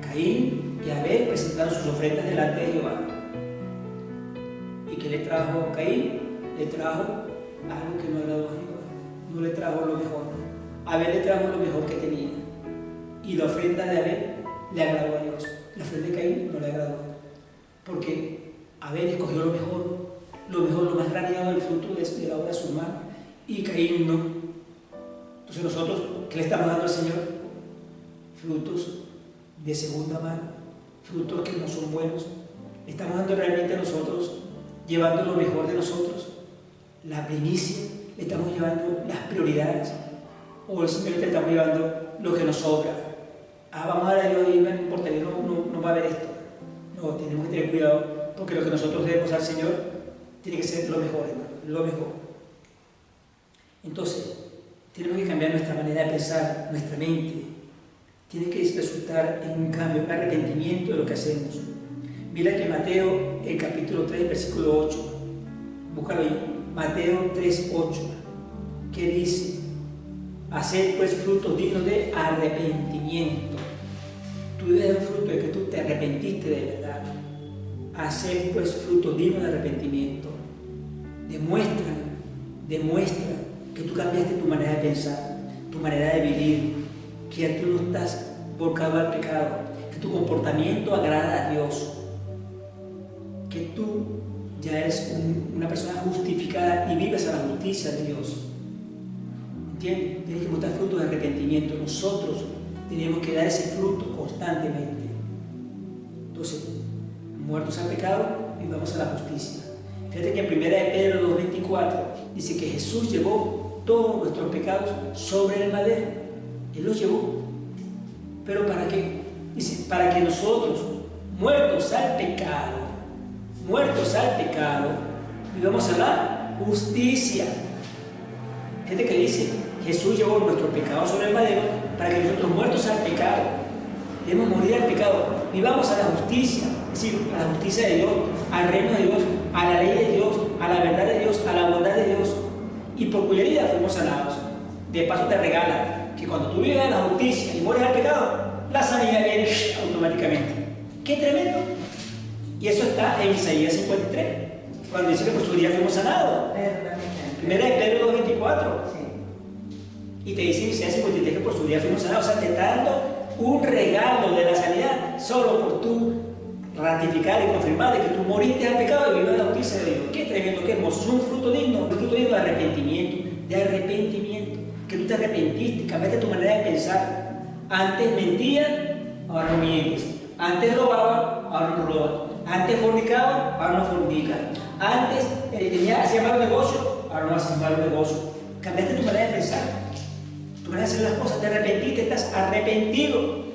Caín y Abel presentaron sus ofrendas delante de Jehová. ¿Y qué le trajo Caín? Le trajo algo que no agradó a Jehová. No le trajo lo mejor. Abel le trajo lo mejor que tenía. Y la ofrenda de Abel le agradó a Dios. La ofrenda de Caín no le agradó. Porque Abel escogió lo mejor, lo más graneado del fruto de la obra de su mano. Y Caín no. Entonces nosotros, ¿qué le estamos dando al Señor? Frutos de segunda mano, frutos que no son buenos. Le estamos dando realmente a nosotros, llevando lo mejor de nosotros, la primicia, le estamos llevando las prioridades, o simplemente le estamos llevando lo que nos sobra. Vamos a dar a Dios y no importa, Dios no va a ver esto. No, tenemos que tener cuidado, porque lo que nosotros debemos al Señor tiene que ser lo mejor, hermano, lo mejor. Entonces, tenemos que cambiar nuestra manera de pensar, nuestra mente. Tiene que resultar en un cambio, un arrepentimiento de lo que hacemos. Mira que Mateo, el capítulo 3, versículo 8, búscalo ahí, Mateo 3, 8, que dice: haced pues frutos dignos de arrepentimiento. Tú debes dar un fruto de que tú te arrepentiste de verdad. Haced pues frutos dignos de arrepentimiento. Demuestra que tú cambiaste tu manera de pensar, tu manera de vivir, que tú no estás volcado al pecado, que tu comportamiento agrada a Dios, que tú ya eres una persona justificada y vives a la justicia de Dios. ¿Entiendes? Tienes que mostrar frutos de arrepentimiento. Nosotros tenemos que dar ese fruto constantemente. Entonces, muertos al pecado, vivamos a la justicia. Fíjate que en 1 Pedro 2:24 dice que Jesús llevó todos nuestros pecados sobre el madero. Él los llevó. ¿Pero para qué? Dice, para que nosotros, muertos al pecado, vivamos a la justicia. Fíjate que dice, Jesús llevó nuestros pecados sobre el madero para que nosotros, muertos al pecado, debemos morir al pecado, vivamos a la justicia, es decir, a la justicia de Dios, al reino de Dios, a la ley de Dios, a la verdad de Dios, a la bondad de Dios, y por cuya herida fuimos sanados. De paso te regala que cuando tú vives en la justicia y mueres al pecado, la sanidad viene automáticamente. ¡Qué tremendo! Y eso está en Isaías 53, cuando dice que por su herida fuimos sanados. Primera de Pedro 2:24. Sí. Y te dice en Isaías 53 que por su herida fuimos sanados. O sea, te está dando un regalo de la sanidad solo por tú ratificar y confirmar de que tú moriste al pecado y vives en la justicia de Dios. ¡Qué tremendo, qué hermoso! Es un fruto digno de arrepentimiento, que tú te arrepentiste, cambiaste tu manera de pensar. Antes mentían, ahora no mientes. Antes robaban, ahora no roban. Antes fornicaban, ahora no fornican. Antes hacían malos negocios, ahora no hacen malos negocios. Cambiaste tu manera de pensar, tu manera de hacer las cosas. Te arrepentiste, estás arrepentido.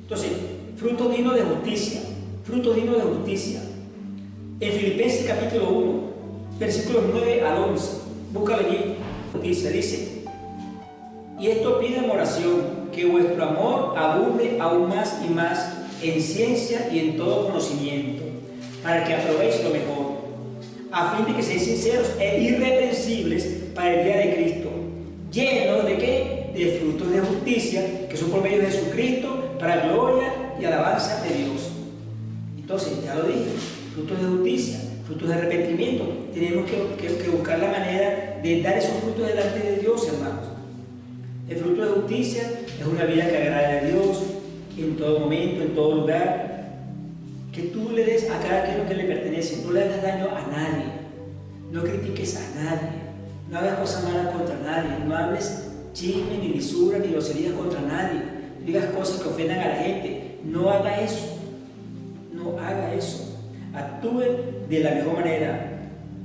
Entonces, fruto digno de justicia. Fruto digno de justicia. En Filipenses capítulo 1, versículos 9 al 11, búscalo allí. Dice: y esto pido en oración, que vuestro amor abunde aún más y más en ciencia y en todo conocimiento, para que aprobéis lo mejor, a fin de que seáis sinceros e irreprensibles para el día de Cristo, llenos ¿de qué? De frutos de justicia, que son por medio de Jesucristo, para gloria y alabanza de Dios. Entonces, ya lo dije, frutos de justicia, frutos de arrepentimiento. Tenemos que buscar la manera de dar esos frutos delante de Dios, hermanos. El fruto de justicia es una vida que agrada a Dios en todo momento, en todo lugar, que tú le des a cada quien lo que le pertenece, no le hagas daño a nadie, no critiques a nadie, no hagas cosas malas contra nadie, no hables chisme, ni lisura, ni groserías contra nadie, no digas cosas que ofendan a la gente, no haga eso, no haga eso, actúe de la mejor manera.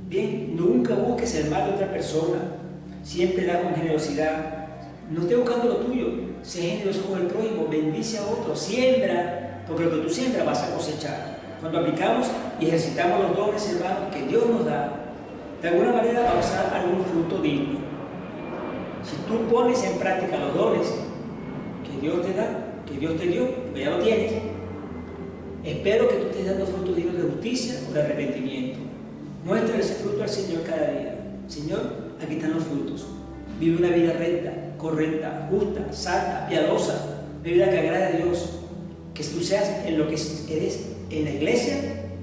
Bien, nunca busques el mal de otra persona, siempre da con generosidad, no estés buscando lo tuyo, sé generoso con el prójimo, bendice a otro, siembra, porque lo que tú siembras vas a cosechar. Cuando aplicamos y ejercitamos los dones, hermanos, que Dios nos da, de alguna manera vamos a dar algún fruto digno. Si tú pones en práctica los dones que Dios te da, que Dios te dio, porque ya lo tienes, espero que tú estés dando frutos dignos de justicia o de arrepentimiento. Muestra ese fruto al Señor cada día. Señor, aquí están los frutos. Vive una vida recta, correcta, justa, santa, piadosa, una vida que agrade a Dios. Que tú seas en lo que eres en la iglesia,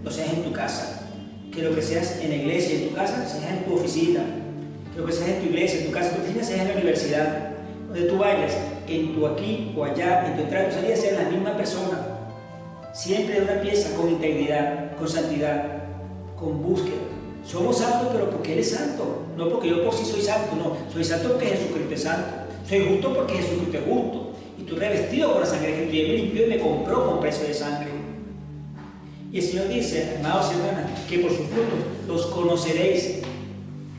lo seas en tu casa. Que lo que seas en la iglesia y en tu casa, seas en tu oficina. Que lo que seas en tu iglesia, en tu casa, en tu oficina, seas en la universidad. Donde tú vayas, en tu aquí o allá, en tu entrada, en tu salida, seas la misma persona. Siempre de una pieza con integridad, con santidad, con búsqueda. Somos santos, pero porque Él es santo. No porque yo por sí soy santo, no. Soy santo porque Jesucristo es santo. Soy justo porque Jesucristo es justo. Y estoy revestido por la sangre de Cristo. Y Él me limpió y me compró con precio de sangre. Y el Señor dice, hermanos y hermanas, que por sus frutos los conoceréis.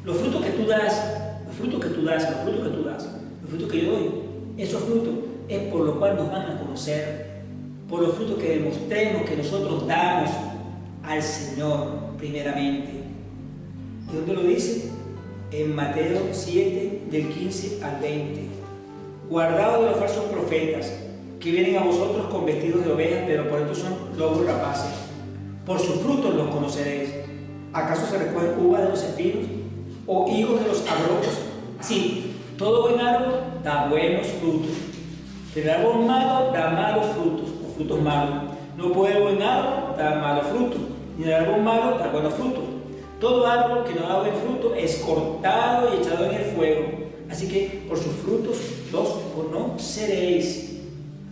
Los frutos que tú das, los frutos que tú das, los frutos que tú das, los frutos que yo doy, esos frutos es por lo cual nos van a conocer. Por los frutos que demostremos que nosotros damos al Señor primeramente. ¿Y dónde lo dice? En Mateo 7, del 15 al 20. Guardaos de los falsos profetas, que vienen a vosotros con vestidos de ovejas, pero por dentro son lobos rapaces. Por sus frutos los conoceréis. ¿Acaso se recogen uvas de los espinos o higos de los abrojos? Sí, todo buen árbol da buenos frutos, pero el árbol malo da malos frutos, o frutos malos. No puede el buen árbol dar malos frutos, ni el árbol malo dar buenos frutos. Todo árbol que no da buen fruto es cortado y echado en el fuego. Así que por sus frutos los conoceréis.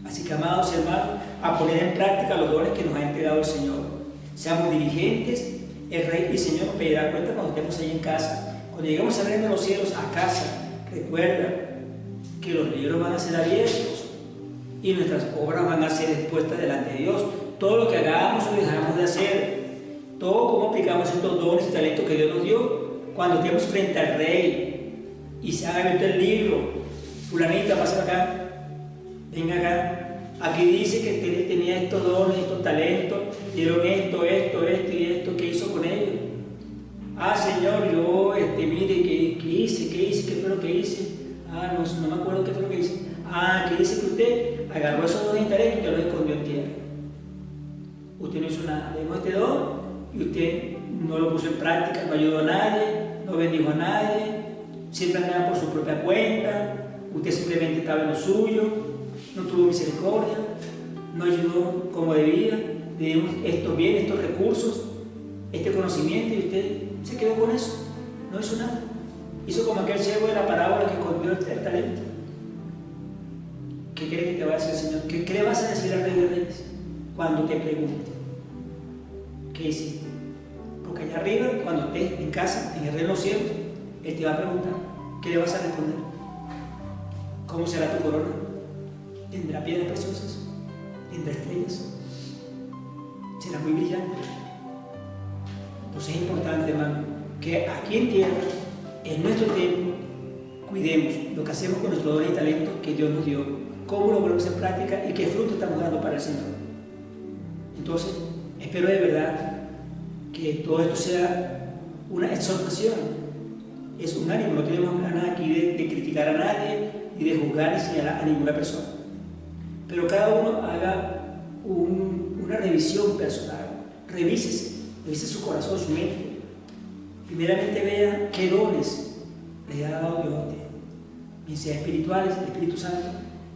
Así que, amados hermanos, a poner en práctica los dones que nos ha entregado el Señor. Seamos diligentes, el Rey y el Señor nos pedirá cuenta cuando estemos ahí en casa. Cuando lleguemos al reino de los cielos, a casa, recuerda que los libros van a ser abiertos y nuestras obras van a ser expuestas delante de Dios. Todo lo que hagamos o dejamos de hacer, todo cómo aplicamos estos dones y talentos que Dios nos dio, cuando estemos frente al Rey y se haga abierto el libro, fulanita, pasa acá, venga acá, aquí dice que tenía estos dones, estos talentos, dieron esto y esto, ¿qué hizo con ellos? Ah, Señor, yo, mire, ¿qué hice? ¿Qué fue lo que hice? Ah, no me acuerdo qué fue lo que hice. Ah, ¿qué dice que usted agarró esos dones y talentos y te los escondió en tierra? Usted no hizo nada, le dimos este don y usted no lo puso en práctica, no ayudó a nadie, no bendijo a nadie, siempre andaba por su propia cuenta, usted simplemente estaba en lo suyo, no tuvo misericordia, no ayudó como debía, le dimos estos bienes, estos recursos, este conocimiento y usted se quedó con eso, no hizo nada. Hizo como aquel ciego de la parábola que escondió el talento. ¿Qué cree que te va a decir el Señor? ¿Qué le vas a decir al Rey de Reyes cuando te pregunte? ¿Qué hiciste? Porque allá arriba, cuando estés en casa, en el reino de los cielos, Él te va a preguntar, ¿qué le vas a responder? ¿Cómo será tu corona? ¿Tendrá piedras preciosas? ¿Tendrá estrellas? ¿Será muy brillante? Entonces es importante, hermano, que aquí en tierra, en nuestro tiempo, cuidemos lo que hacemos con nuestros dones y talentos que Dios nos dio, cómo lo ponemos en práctica y qué fruto estamos dando para el Señor. Entonces, espero de verdad que todo esto sea una exhortación, es un ánimo. No tenemos ganas aquí de criticar a nadie, ni de juzgar ni señalar a ninguna persona, pero cada uno haga una revisión personal, revise su corazón, su mente. Primeramente vea qué dones le ha dado Dios a usted, bien sea espirituales del Espíritu Santo,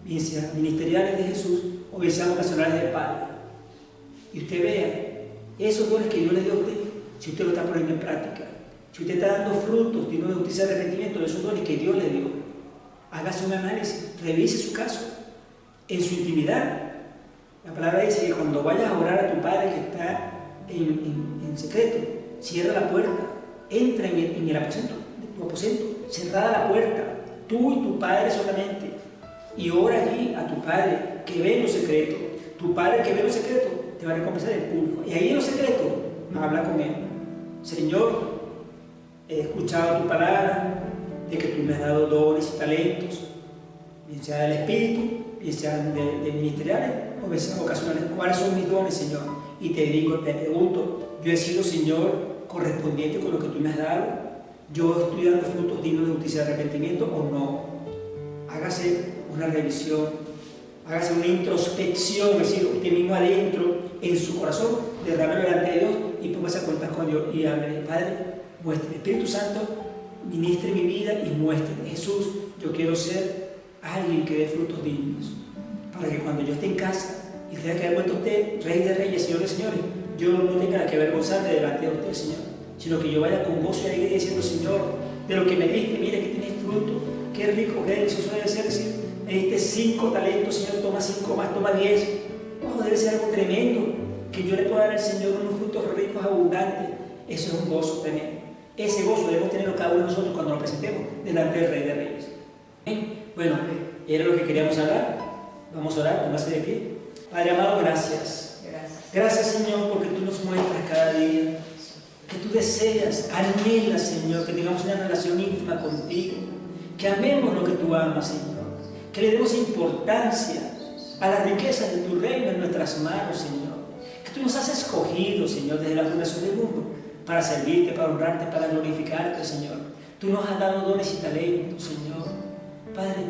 bien sea ministeriales de Jesús o bien sea vocacionales del Padre. Y usted vea esos dones que Dios le dio a usted, si usted lo está poniendo en práctica, si usted está dando frutos dignos de justicia y arrepentimiento de esos dones que Dios le dio. Hágase un análisis, revise su caso en su intimidad. La La palabra dice que cuando vayas a orar a tu Padre que está en secreto, cierra la puerta, entra en el aposento, tu aposento, cerrada la puerta, tú y tu Padre solamente, y ora allí a tu Padre que ve en lo secreto. Tu Padre que ve en lo secreto te va a recompensar en público, y ahí en lo secreto habla con Él. Señor, he escuchado tu palabra de que tú me has dado dones y talentos, bien sea del Espíritu, bien sean de ministeriales o bien sean ocasionales. ¿Cuáles son mis dones, Señor? Y te pregunto, yo he sido, Señor, correspondiente con lo que tú me has dado. Yo estoy dando frutos dignos de justicia y arrepentimiento o no. Hágase una revisión, hágase una introspección, es decir, usted mismo adentro, en su corazón, derrámelo delante de Dios y póngase a contar con Dios y hable. Padre, muestre, Espíritu Santo, ministre mi vida y muestre. Jesús, yo quiero ser alguien que dé frutos dignos, para que cuando yo esté en casa y tenga que haber vuelto a usted, Rey de Reyes, Señor de Señores, yo no tenga que avergonzarme delante de usted, Señor, sino que yo vaya con gozo y alegría diciendo, Señor, de lo que me diste, mire que tienes fruto, qué rico, qué delicioso debe ser, decir, me diste 5 talentos, Señor, toma 5 más, toma 10. Wow, debe ser algo tremendo, que yo le pueda dar al Señor unos frutos ricos, abundantes. Eso es un gozo tremendo. Ese gozo debemos tenerlo cada uno de nosotros cuando nos presentemos delante del Rey de Reyes. Bueno, era lo que queríamos hablar. Vamos a orar, póngase de pie. Padre amado, gracias. Gracias, Señor, porque tú nos muestras cada día que tú deseas, anhelas, Señor, que tengamos una relación íntima contigo, que amemos lo que tú amas, Señor, que le demos importancia a las riquezas de tu reino en nuestras manos, Señor, que tú nos has escogido, Señor, desde la fundación del mundo, para servirte, para honrarte, para glorificarte, Señor. Tú nos has dado dones y talentos, Señor. Padre,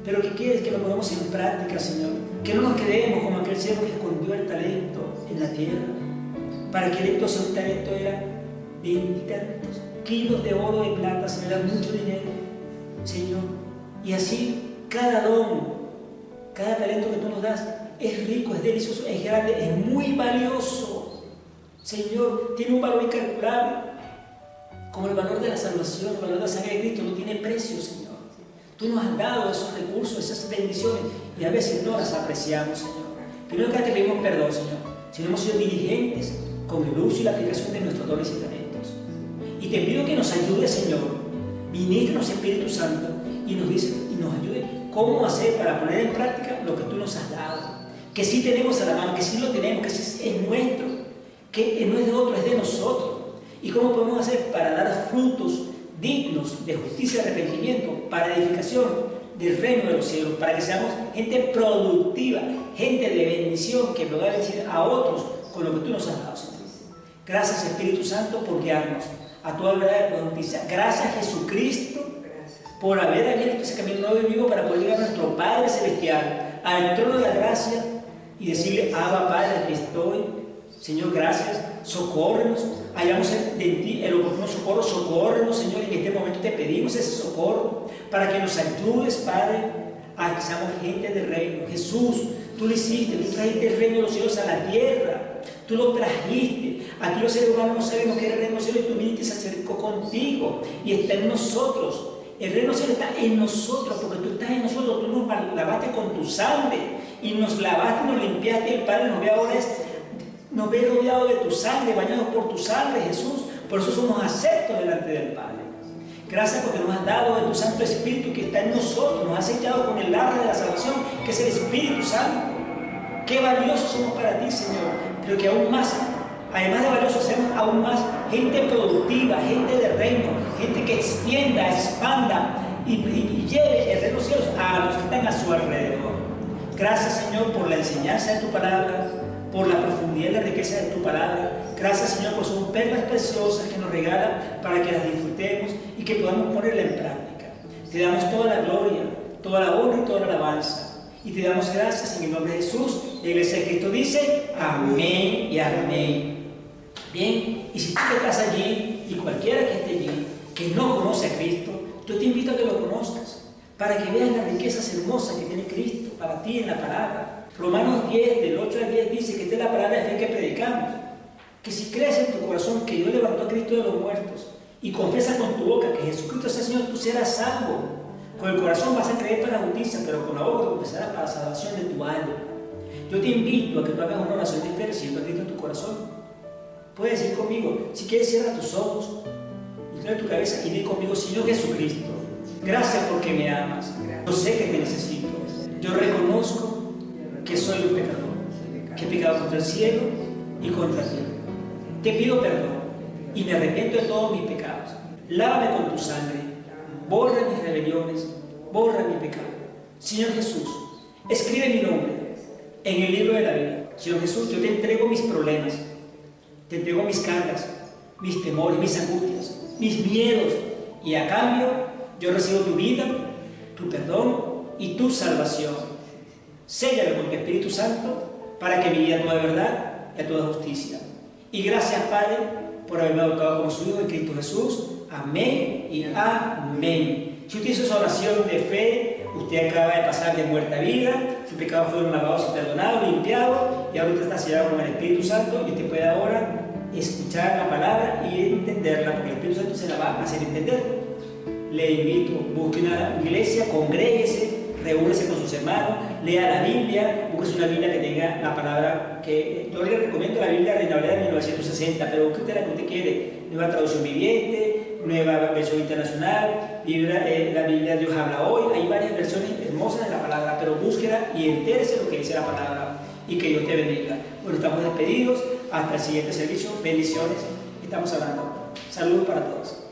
pero que quieres que lo pongamos en práctica, Señor, que no nos quedemos como aquel siervo que escondió el talento en la tierra. Para que entonces un talento era 20 tantos kilos de oro, de plata, se me da mucho dinero, Señor. Y así cada don, cada talento que tú nos das es rico, es delicioso, es grande, es muy valioso, Señor. Tiene un valor incalculable, como el valor de la salvación, el valor de la sangre de Cristo, no tiene precio, Señor. Tú nos has dado esos recursos, esas bendiciones, y a veces no las apreciamos, Señor. Primero que te pedimos perdón, Señor, si no hemos sido diligentes con el uso y la aplicación de nuestros dones y talentos. Y te pido que nos ayude, Señor, ministrenos Espíritu Santo, y nos ayude cómo hacer para poner en práctica lo que tú nos has dado. Que sí tenemos a la mano, que sí lo tenemos, que sí es nuestro, que no es de otro, es de nosotros. Y cómo podemos hacer para dar frutos dignos de justicia y arrepentimiento, para edificación del reino de los cielos, para que seamos gente productiva, gente de bendición, que pueda bendecir a otros con lo que tú nos has dado, Señor. Gracias, Espíritu Santo, por guiarnos a toda verdad de justicia. Gracias, Jesucristo, por haber abierto ese camino nuevo y vivo para poder llegar a nuestro Padre Celestial, al trono de la gracia, y decirle: Abba, Padre, aquí estoy. Señor, gracias, socórrenos, hallamos en ti el oportuno socorro, socórrenos, Señor, y en este momento te pedimos ese socorro, para que nos ayudes, Padre, a que seamos gente de reino. Jesús, tú lo hiciste, tú trajiste el reino de los cielos a la tierra, tú lo trajiste. Aquí los seres humanos no sabemos qué es el reino de los cielos, y tú viniste y se acercó contigo, y está en nosotros. El reino de los cielos está en nosotros, porque tú estás en nosotros, tú nos lavaste con tu sangre, y nos lavaste, nos limpiaste, y el Padre nos ve ahora nos ve rodeado de tu sangre, bañados por tu sangre, Jesús. Por eso somos aceptos delante del Padre. Gracias porque nos has dado de tu Santo Espíritu que está en nosotros, nos has sellado con el arra de la salvación, que es el Espíritu Santo. Qué valiosos somos para ti, Señor, pero que aún más, además de valiosos, seamos aún más gente productiva, gente de reino, gente que extienda, expanda y lleve el reino de los cielos a los que están a su alrededor. Gracias, Señor, por la enseñanza de tu palabra, por la profundidad y la riqueza de tu palabra. Gracias, Señor, por son perlas preciosas que nos regala para que las disfrutemos y que podamos ponerla en práctica. Te damos toda la gloria, toda la honra y toda la alabanza. Y te damos gracias en el nombre de Jesús. La Iglesia de Cristo dice: amén y amén. Bien, y si tú que estás allí, y cualquiera que esté allí, que no conoce a Cristo, yo te invito a que lo conozcas, para que veas las riquezas hermosas que tiene Cristo para ti en la palabra. Romanos 10, del 8 al 10 dice que esta es la palabra de fe que predicamos, que si crees en tu corazón que Dios levantó a Cristo de los muertos y confiesas con tu boca que Jesucristo es el Señor, tú serás salvo. Con el corazón vas a creer para la justicia, pero con la boca confesarás para la salvación de tu alma. Yo te invito a que tú hagas una oración de fe recibiendo a Cristo en tu corazón. Puedes decir conmigo, si quieres cierra tus ojos, inclina tu cabeza y di conmigo: Señor Jesucristo, gracias porque me amas. Yo sé que te necesito. Yo reconozco que soy un pecador, que he pecado contra el cielo y contra ti. Te pido perdón y me arrepiento de todos mis pecados. Lávame con tu sangre, borra mis rebeliones, borra mi pecado. Señor Jesús, escribe mi nombre en el libro de la vida. Señor Jesús, yo te entrego mis problemas, te entrego mis cargas, mis temores, mis angustias, mis miedos, y a cambio yo recibo tu vida, tu perdón y tu salvación. Séllalo con tu Espíritu Santo para que mi vida toda verdad y a toda justicia. Y gracias, Padre, por haberme adoptado como su Hijo en Cristo Jesús. Amén y amén. Si usted hizo esa oración de fe, usted acaba de pasar de muerte a vida, sus pecados fueron lavados y perdonados, limpiados, y ahora usted está sellado con el Espíritu Santo, y usted puede ahora escuchar la palabra y entenderla, porque el Espíritu Santo se la va a hacer entender. Le invito, busque una iglesia, congréguese, reúnese con sus hermanos, lea la Biblia, busque una Biblia que tenga la palabra que yo le recomiendo, la Biblia Reina Valera de 1960, pero busque usted la que usted quiere, Nueva Traducción Viviente, Nueva Versión Internacional, la Biblia Dios Habla Hoy. Hay varias versiones hermosas de la palabra, pero búsquela y entérese lo que dice la palabra, y que Dios te bendiga. Bueno, estamos despedidos, hasta el siguiente servicio, bendiciones, estamos hablando. Saludos para todos.